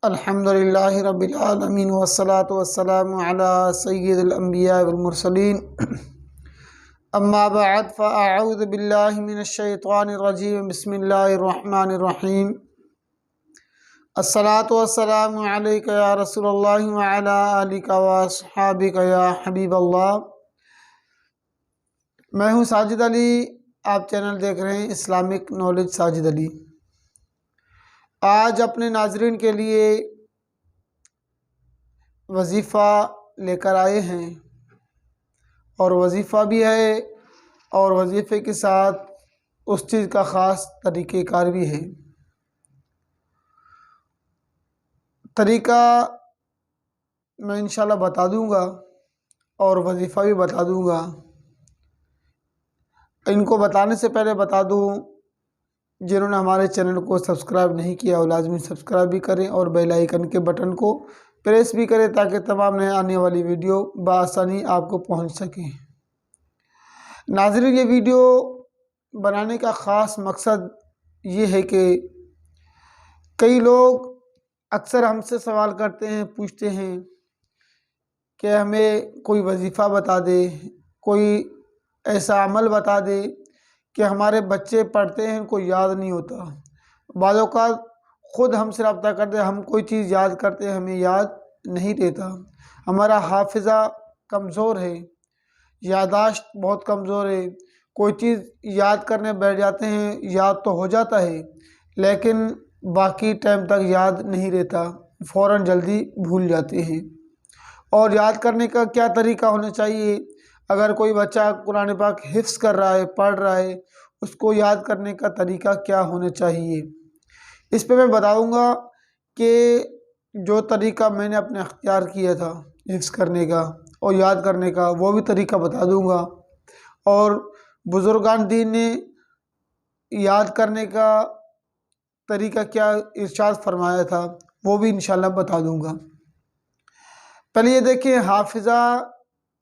الحمدللہ رب العالمین والصلاة والسلام علی سید الانبیاء والمرسلین اما بعد فاعوذ باللہ من الشیطان الرجیم بسم اللہ الرحمن الرحیم الصلاة والسلام علیک یا رسول اللہ وعلی آلک واصحابک یا حبیب اللہ۔ میں ہوں ساجد علی، آپ چینل دیکھ رہے ہیں اسلامک نالج ساجد علی۔ آج اپنے ناظرین کے لیے وظیفہ لے کر آئے ہیں، اور وظیفہ بھی ہے اور وظیفے کے ساتھ اس چیز کا خاص طریقہ کار بھی ہے۔ طریقہ میں انشاءاللہ بتا دوں گا اور وظیفہ بھی بتا دوں گا۔ ان کو بتانے سے پہلے بتا دوں، جنہوں نے ہمارے چینل کو سبسکرائب نہیں کیا وہ لازمی سبسکرائب بھی کریں اور بیل آئیکن کے بٹن کو پریس بھی کریں تاکہ تمام نئے آنے والی ویڈیو بآسانی آپ کو پہنچ سکیں۔ ناظرین، یہ ویڈیو بنانے کا خاص مقصد یہ ہے کہ کئی لوگ اکثر ہم سے سوال کرتے ہیں، پوچھتے ہیں کہ ہمیں کوئی وظیفہ بتا دے، کوئی ایسا عمل بتا دے کہ ہمارے بچے پڑھتے ہیں ان کو یاد نہیں ہوتا۔ بعض اوقات خود ہم سے رابطہ کرتے ہیں، ہم کوئی چیز یاد کرتے ہیں ہمیں یاد نہیں رہتا، ہمارا حافظہ کمزور ہے، یادداشت بہت کمزور ہے۔ کوئی چیز یاد کرنے بیٹھ جاتے ہیں، یاد تو ہو جاتا ہے لیکن باقی ٹائم تک یاد نہیں رہتا، فوراً جلدی بھول جاتے ہیں۔ اور یاد کرنے کا کیا طریقہ ہونا چاہیے؟ اگر کوئی بچہ قرآن پاک حفظ کر رہا ہے، پڑھ رہا ہے، اس کو یاد کرنے کا طریقہ کیا ہونا چاہیے؟ اس پہ میں بتاؤں گا کہ جو طریقہ میں نے اپنے اختیار کیا تھا حفظ کرنے کا اور یاد کرنے کا، وہ بھی طریقہ بتا دوں گا، اور بزرگان دین نے یاد کرنے کا طریقہ کیا ارشاد فرمایا تھا وہ بھی انشاءاللہ بتا دوں گا۔ پہلے یہ دیکھیں، حافظہ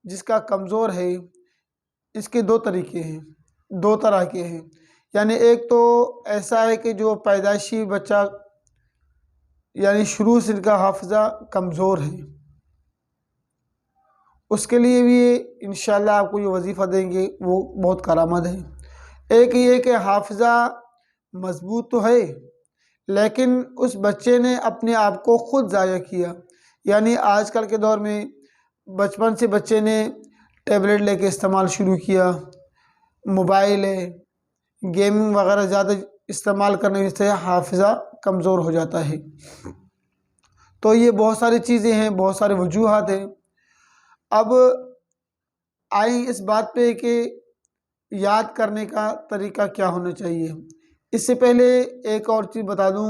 جس کا کمزور ہے اس کے دو طریقے ہیں، دو طرح کے ہیں۔ یعنی ایک تو ایسا ہے کہ جو پیدائشی بچہ یعنی شروع سے ان کا حافظہ کمزور ہے، اس کے لیے بھی انشاءاللہ آپ کو یہ وظیفہ دیں گے، وہ بہت کارآمد ہے۔ ایک یہ کہ حافظہ مضبوط تو ہے لیکن اس بچے نے اپنے آپ کو خود ضائع کیا۔ یعنی آج کل کے دور میں بچپن سے بچے نے ٹیبلیٹ لے کے استعمال شروع کیا، موبائل ہے، گیمنگ وغیرہ زیادہ استعمال کرنے سے حافظہ کمزور ہو جاتا ہے۔ تو یہ بہت ساری چیزیں ہیں، بہت سارے وجوہات ہیں۔ اب آئیں اس بات پہ کہ یاد کرنے کا طریقہ کیا ہونا چاہیے۔ اس سے پہلے ایک اور چیز بتا دوں،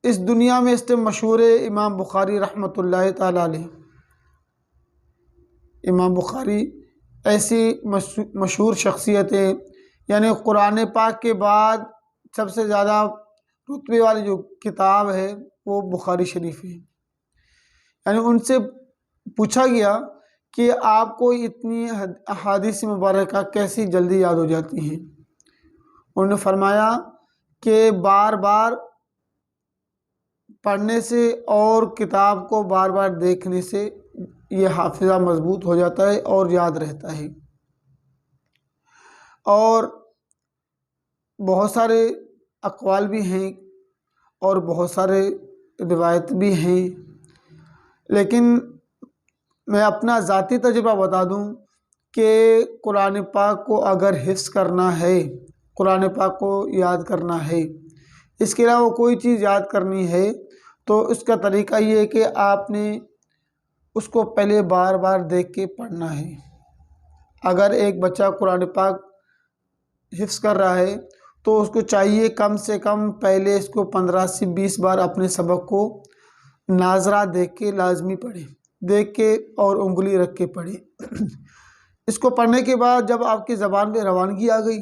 اس دنیا میں اس ٹائم مشہور ہے امام بخاری رحمۃ اللہ تعالیٰ علیہ۔ امام بخاری ایسی مشہور شخصیت ہے، یعنی قرآن پاک کے بعد سب سے زیادہ رتبے والی جو کتاب ہے وہ بخاری شریف ہے۔ یعنی ان سے پوچھا گیا کہ آپ کو اتنی احادیث مبارکہ کیسی جلدی یاد ہو جاتی ہیں؟ انہوں نے فرمایا کہ بار بار پڑھنے سے اور کتاب کو بار بار دیکھنے سے یہ حافظہ مضبوط ہو جاتا ہے اور یاد رہتا ہے۔ اور بہت سارے اقوال بھی ہیں اور بہت سارے روایت بھی ہیں، لیکن میں اپنا ذاتی تجربہ بتا دوں کہ قرآن پاک کو اگر حفظ کرنا ہے، قرآن پاک کو یاد کرنا ہے، اس کے علاوہ کوئی چیز یاد کرنی ہے تو اس کا طریقہ یہ ہے کہ آپ نے اس کو پہلے بار بار دیکھ کے پڑھنا ہے۔ اگر ایک بچہ قرآن پاک حفظ کر رہا ہے تو اس کو چاہیے کم سے کم پہلے اس کو 15 سے 20 بار اپنے سبق کو ناظرہ دیکھ کے لازمی پڑھے، دیکھ کے اور انگلی رکھ کے پڑھے۔ اس کو پڑھنے کے بعد جب آپ کی زبان پہ روانگی آ گئی،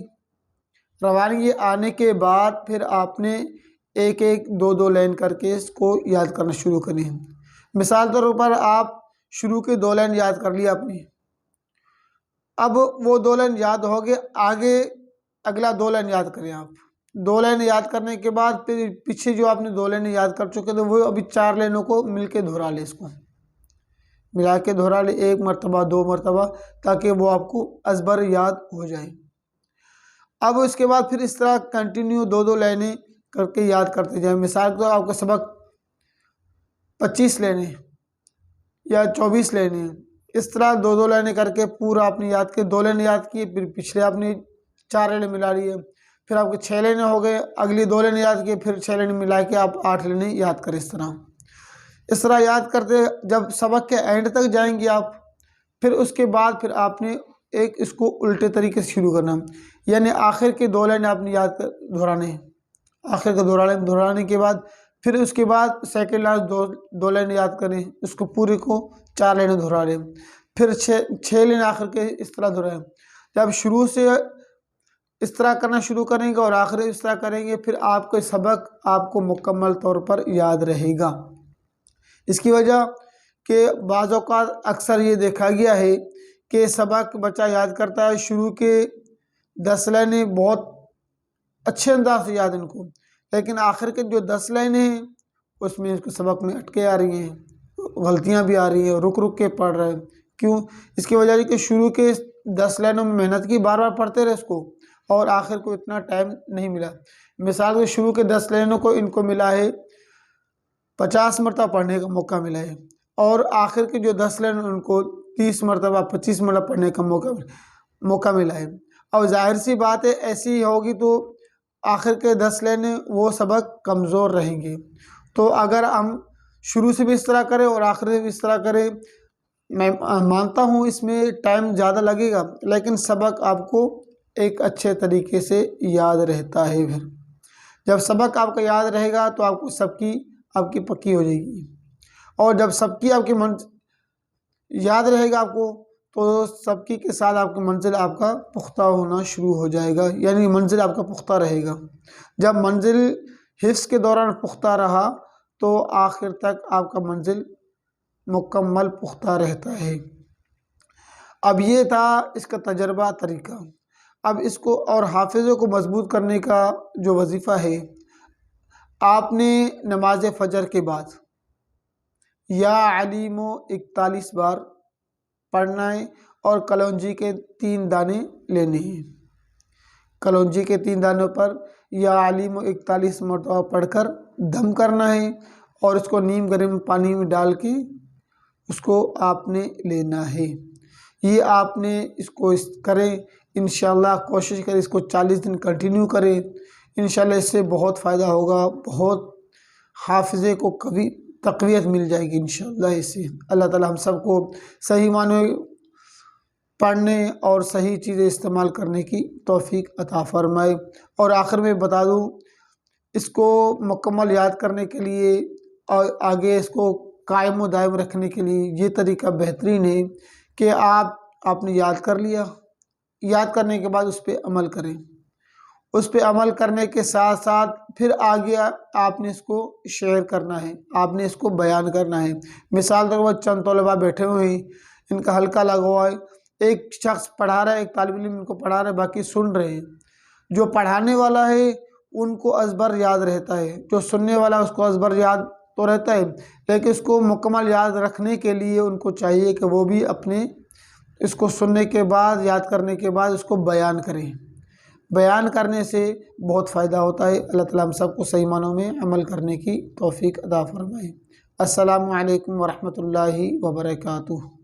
روانگی آنے کے بعد پھر آپ نے ایک ایک دو دو لائن کر کے اس کو یاد کرنا شروع کریں۔ مثال طور پر آپ شروع کے 2 لائن یاد کر لیا آپ نے، اب وہ 2 لائن یاد ہو گئے، آگے اگلا 2 لائن یاد کریں آپ، 2 لائنیں یاد کرنے کے بعد پھر پیچھے جو آپ نے 2 لائنیں یاد کر چکے تھے وہ ابھی 4 لائنوں کو مل کے دہرا لے، اس کو ملا کے دہرا لے 1 مرتبہ 2 مرتبہ، تاکہ وہ آپ کو ازبر یاد ہو جائے۔ اب اس کے بعد پھر اس طرح کنٹینیو 2 لائنیں کر کے یاد کرتے جائیں۔ مثال تو آپ کا سبق 25 لائنیں یا 24 لائنیں، اس طرح 2 لائنیں کر کے پورا آپ نے یاد کیا، 2 لائنیں یاد کی، پھر پچھلے آپ نے 4 لائنیں ملا لی ہے، پھر آپ کے 6 لائنیں ہو گئے، اگلی 2 لائنیں یاد کی، پھر 6 لائنیں ملا کے آپ 8 لائنیں یاد کریں۔ اس طرح یاد کرتے جب سبق کے اینڈ تک جائیں گے آپ، پھر اس کے بعد پھر آپ نے اس کو الٹے طریقے سے شروع کرنا، یعنی آخر کے 2 لائنیں آپ نے یاد دہرانے ہیں، آخر کے 2 لائنیں دہرانے کے بعد پھر اس کے بعد سیکنڈ لاسٹ 2 لائنیں یاد کریں، اس کو پورے کو 4 لائنیں دہرا لیں، پھر 6 لائنیں آخر کے اس طرح دہرائیں۔ جب شروع سے اس طرح کرنا شروع کریں گے اور آخر اس طرح کریں گے، پھر آپ کا سبق آپ کو مکمل طور پر یاد رہے گا۔ اس کی وجہ کہ بعض اوقات اکثر یہ دیکھا گیا ہے کہ سبق بچہ یاد کرتا ہے، شروع کے 10 لائنیں بہت اچھے انداز سے یاد ان کو، لیکن آخر کے جو 10 لائنیں ہیں اس میں اس کو سبق میں اٹکے آ رہی ہیں، غلطیاں بھی آ رہی ہیں، رک رک کے پڑھ رہے ہیں۔ کیوں؟ اس کی وجہ ہے کہ شروع کے 10 لائنوں میں محنت کی، بار بار پڑھتے رہے اس کو، اور آخر کو اتنا ٹائم نہیں ملا۔ مثال کے شروع کے 10 لائنوں کو ان کو ملا ہے 50 مرتبہ پڑھنے کا موقع ملا ہے، اور آخر کے جو 10 لائن ان کو 30 مرتبہ 25 مرتبہ پڑھنے کا موقع ملا ہے۔ اور ظاہر سی بات ہے ایسی ہوگی تو آخر کے 10 لائنیں وہ سبق کمزور رہیں گے۔ تو اگر ہم شروع سے بھی اس طرح کریں اور آخر سے بھی اس طرح کریں، میں مانتا ہوں اس میں ٹائم زیادہ لگے گا، لیکن سبق آپ کو ایک اچھے طریقے سے یاد رہتا ہے۔ پھر جب سبق آپ کا یاد رہے گا تو آپ کو سب کی آپ کی پکی ہو جائے گی، اور جب سب کی آپ کی یاد رہے گا آپ کو، تو سب کی کے ساتھ آپ کی منزل آپ کا پختہ ہونا شروع ہو جائے گا، یعنی منزل آپ کا پختہ رہے گا۔ جب منزل حفظ کے دوران پختہ رہا تو آخر تک آپ کا منزل مکمل پختہ رہتا ہے۔ اب یہ تھا اس کا تجربہ طریقہ۔ اب اس کو اور حافظے کو مضبوط کرنے کا جو وظیفہ ہے، آپ نے نماز فجر کے بعد یا علیم 41 بار پڑھنا ہے، اور کلونجی کے 3 دانے لینے ہیں۔ کلونجی کے 3 دانوں پر یا علیم 41 مرتبہ پڑھ کر دم کرنا ہے، اور اس کو نیم گرم پانی میں ڈال کے اس کو آپ نے لینا ہے۔ یہ آپ نے اس کو کریں، انشاءاللہ کوشش کریں اس کو 40 دن کنٹینیو کریں، انشاءاللہ اس سے بہت فائدہ ہوگا، بہت حافظے کو کبھی تقویت مل جائے گی انشاءاللہ اس سے۔ اللہ تعالی ہم سب کو صحیح معنی پڑھنے اور صحیح چیزیں استعمال کرنے کی توفیق عطا فرمائے۔ اور آخر میں بتا دوں، اس کو مکمل یاد کرنے کے لیے اور آگے اس کو قائم و دائم رکھنے کے لیے یہ طریقہ بہترین ہے کہ آپ نے یاد کر لیا، یاد کرنے کے بعد اس پہ عمل کریں، اس پہ عمل کرنے کے ساتھ ساتھ پھر آگے آپ نے اس کو شیئر کرنا ہے، آپ نے اس کو بیان کرنا ہے۔ مثال طور پر چند طلباء بیٹھے ہوئے ہیں، ان کا حلقہ لگا ہوا ہے، ایک شخص پڑھا رہا ہے، ایک طالب علم ان کو پڑھا رہا ہے، باقی سن رہے ہیں۔ جو پڑھانے والا ہے ان کو ازبر یاد رہتا ہے، جو سننے والا اس کو ازبر یاد تو رہتا ہے، لیکن اس کو مکمل یاد رکھنے کے لیے ان کو چاہیے کہ وہ بھی اپنے اس کو سننے کے بعد یاد کرنے کے بعد اس کو بیان کریں۔ بیان کرنے سے بہت فائدہ ہوتا ہے۔ اللہ تعالیٰ ہم سب کو صحیح معنوں میں عمل کرنے کی توفیق عطا فرمائے۔ السلام علیکم ورحمۃ اللہ وبرکاتہ۔